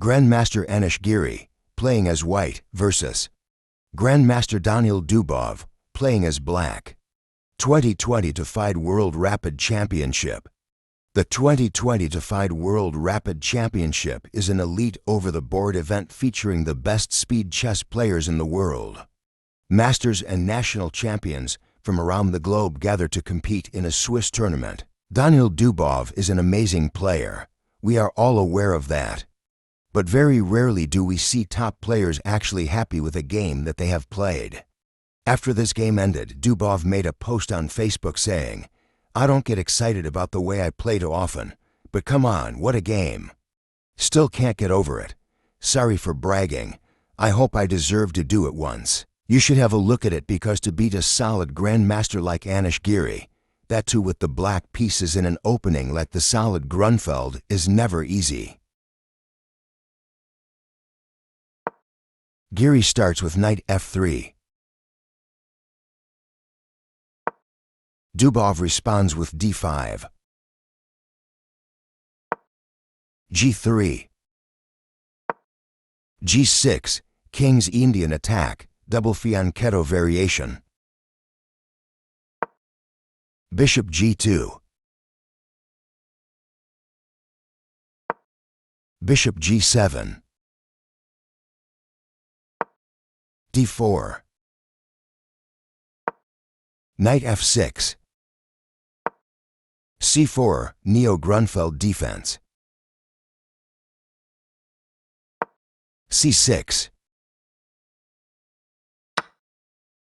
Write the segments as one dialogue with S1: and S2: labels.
S1: Grandmaster Anish Giri, playing as white, versus Grandmaster Daniil Dubov, playing as black. 2020 FIDE World Rapid Championship. The 2020 FIDE World Rapid Championship is an elite over-the-board event featuring the best speed chess players in the world. Masters and national champions from around the globe gather to compete in a Swiss tournament. Daniil Dubov is an amazing player. We are all aware of that. But very rarely do we see top players actually happy with a game that they have played. After this game ended, Dubov made a post on Facebook saying, "I don't get excited about the way I play too often, but come on, what a game. Still can't get over it. Sorry for bragging. I hope I deserve to do it once." You should have a look at it, because to beat a solid grandmaster like Anish Giri, that too with the black pieces in an opening like the solid Grunfeld, is never easy. Giri starts with knight f3. Dubov responds with d5. g3. g6, King's Indian attack, double fianchetto variation. Bishop g2. Bishop g7. d4. Knight f6. c4, neo-Grunfeld defense. c6.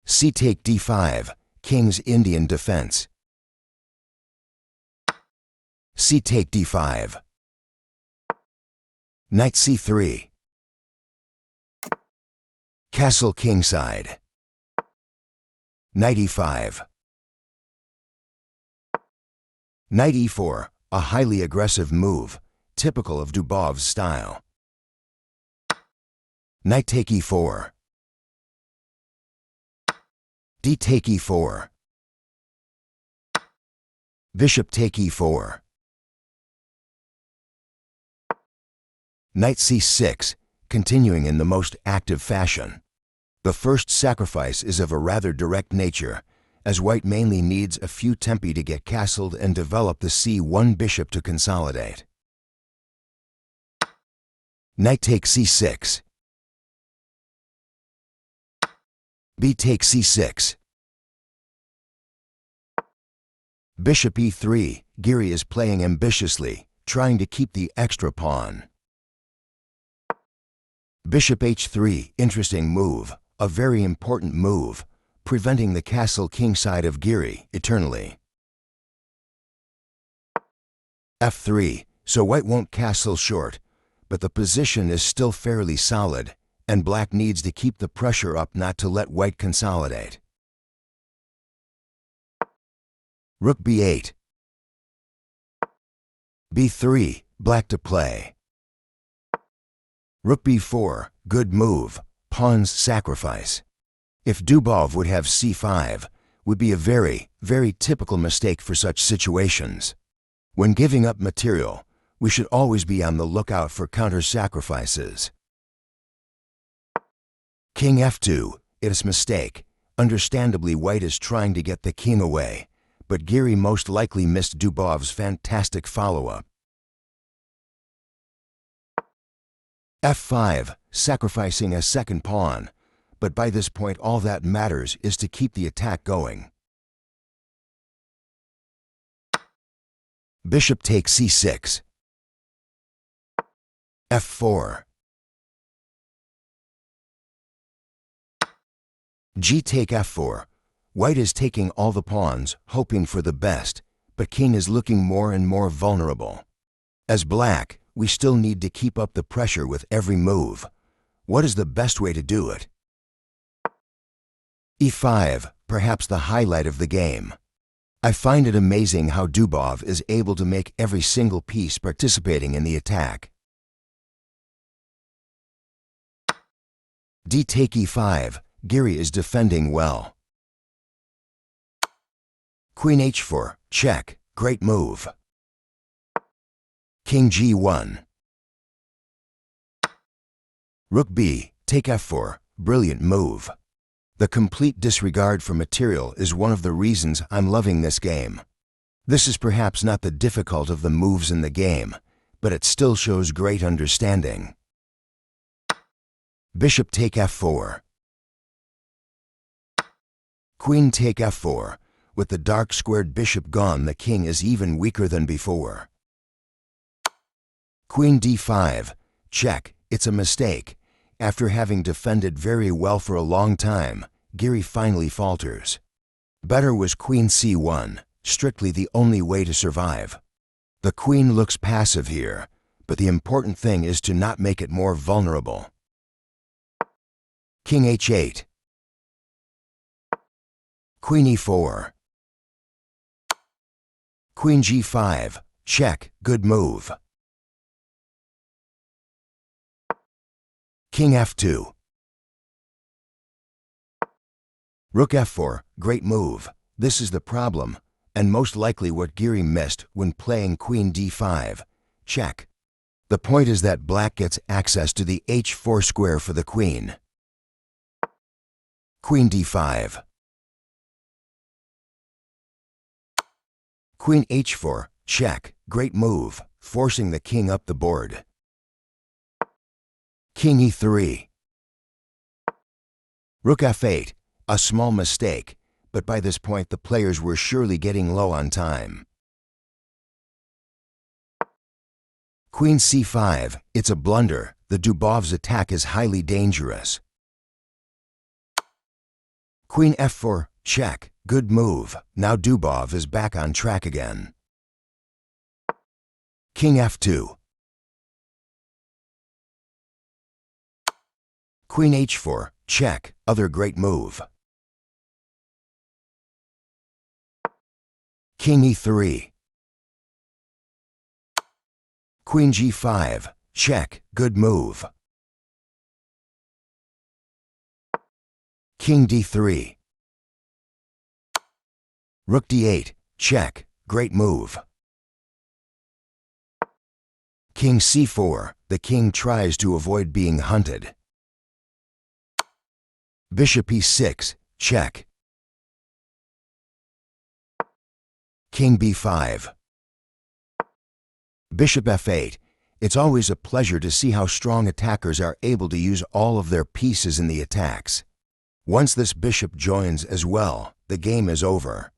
S1: C take d5, King's Indian defense. C take d5. Knight c3. Castle kingside. Knight e5. Knight e4, a highly aggressive move, typical of Dubov's style. Knight take e4. D take e4. Bishop take e4. Knight c6, continuing in the most active fashion. The first sacrifice is of a rather direct nature, as white mainly needs a few tempi to get castled and develop the c1 bishop to consolidate. Knight takes c6. B takes c6. Bishop e3, Giri is playing ambitiously, trying to keep the extra pawn. Bishop h3, interesting move, a very important move, preventing the castle kingside of Giri eternally. f3, so white won't castle short, but the position is still fairly solid, and black needs to keep the pressure up not to let white consolidate. Rook b8. b3, black to play. Rook b4, good move, pawn's sacrifice. If Dubov would have c5, would be a very, very typical mistake for such situations. When giving up material, we should always be on the lookout for counter-sacrifices. King f2, it's a mistake. Understandably, white is trying to get the king away, but Giri most likely missed Dubov's fantastic follow-up. f5, sacrificing a second pawn, but by this point all that matters is to keep the attack going. Bishop takes c6. f4. G take f4. White is taking all the pawns, hoping for the best, but king is looking more and more vulnerable. As black, we still need to keep up the pressure with every move. What is the best way to do it? e5, perhaps the highlight of the game. I find it amazing how Dubov is able to make every single piece participating in the attack. D take e5, Giri is defending well. Queen h4, check, great move. King g1. Rook B, take f4, brilliant move. The complete disregard for material is one of the reasons I'm loving this game. This is perhaps not the difficult of the moves in the game, but it still shows great understanding. Bishop take f4. Queen take f4. With the dark squared bishop gone, the king is even weaker than before. Queen d5. Check. It's a mistake. After having defended very well for a long time, Giri finally falters. Better was queen c1, strictly the only way to survive. The queen looks passive here, but the important thing is to not make it more vulnerable. King h8. Queen e4. Queen g5. Check. Good move. King f2. Rook f4. Great move. This is the problem, and most likely what Giri missed when playing queen d5. Check. The point is that black gets access to the h4 square for the queen. Queen d5. Queen h4. Check. Great move, forcing the king up the board. King e3. Rook f8. A small mistake, but by this point the players were surely getting low on time. Queen c5. It's a blunder. The Dubov's attack is highly dangerous. Queen f4. Check. Good move. Now Dubov is back on track again. King f2. Queen h4. Check. Other great move. King e3. Queen g5. Check. Good move. King d3. Rook d8. Check. Great move. King c4. The king tries to avoid being hunted. Bishop e6. Check. King b5. Bishop f8. It's always a pleasure to see how strong attackers are able to use all of their pieces in the attacks. Once this bishop joins as well, the game is over.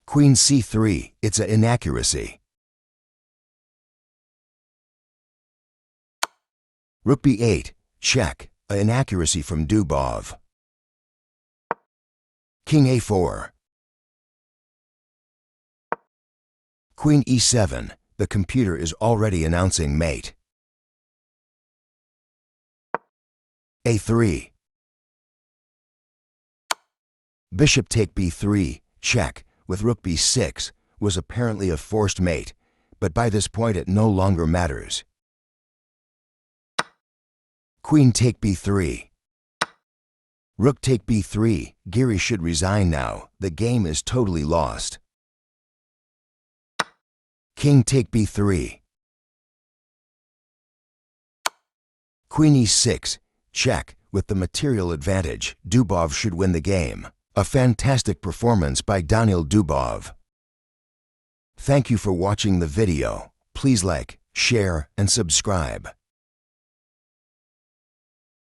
S1: Queen c3. It's an inaccuracy. Rook b8. Check. An inaccuracy from Dubov. King a4. Queen e7. The computer is already announcing mate. a3. Bishop take b3. Check. With rook b6 was apparently a forced mate, but by this point it no longer matters. Queen take b3. Rook take b3. Giri should resign now. The game is totally lost. King take b3. Queen e6. Check. With the material advantage, Dubov should win the game. A fantastic performance by Daniil Dubov. Thank you for watching the video. Please like, share, and subscribe.